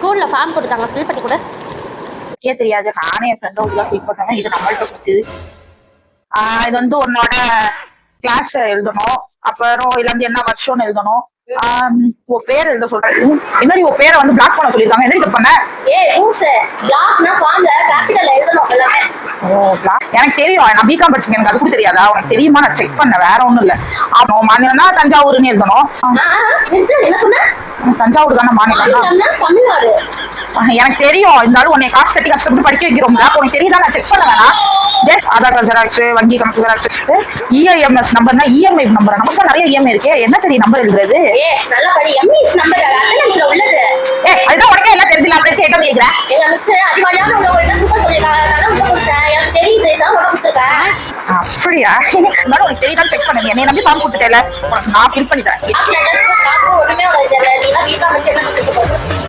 ஸ்கூல்ல ஃபார்ம் கொடுத்தாங்க, ஃபில் பண்ணி கொடு. தெரியாது, நானே என் ஃப்ரெண்டோட தான் ஃபில் பண்ணேன். இது நம்மள்ட்ட கொடுத்து இது வந்து உன்னோட கிளாஸ் எழுதணும், அப்புறம் இதுல இருந்து என்ன வருஷம்னு எழுதணும், உன் பேர் எழுத சொல்றேன். என்னடி உன் பேரை வந்து பிளாக் பண்ண சொல்லிருக்காங்க, என்ன செக் பண்ண? எனக்கு தெரியும், நான் பிகாம் படிச்சேன், எனக்கு அது கூட தெரியாதா? உனக்கு தெரியுமா? நான் செக் பண்ண, வேற ஒண்ணும் இல்ல. அவன் மாநிலம்னா தஞ்சாவூர்னு எழுதணும். தஞ்சாவூர் தானே மாநிலம்? எனக்கு தெரியும், இருந்தாலும் உன்னை காசு கட்டி கஷ்டப்பட்டு படிக்க வைக்கிறோம், உனக்கு தெரியுதா? நான் செக் பண்ண வேணாம். ஆதார் கார்டு ஜெராக்ஸ், வங்கி கணக்கு ஜெராக்ஸ், இஎம்எஸ் நம்பர்னா இஎம்ஐ நம்பர், நமக்கு நிறைய இஎம்ஐ இருக்கு. என்ன தெரியும் நம்பர் எழுதுறது? அதுதான் உனக்கே எல்லாம் தெரிஞ்சல, அப்படியே கேட்க கேட்கிறேன். அப்படியா? இருந்தாலும் உனக்கு தெரியுதான் செக் பண்ணுங்க. என்னை நம்பி ஃபார்ம் கொடுத்துட்டேல, உனக்கு நான் ஃபில் பண்ணி தரேன்.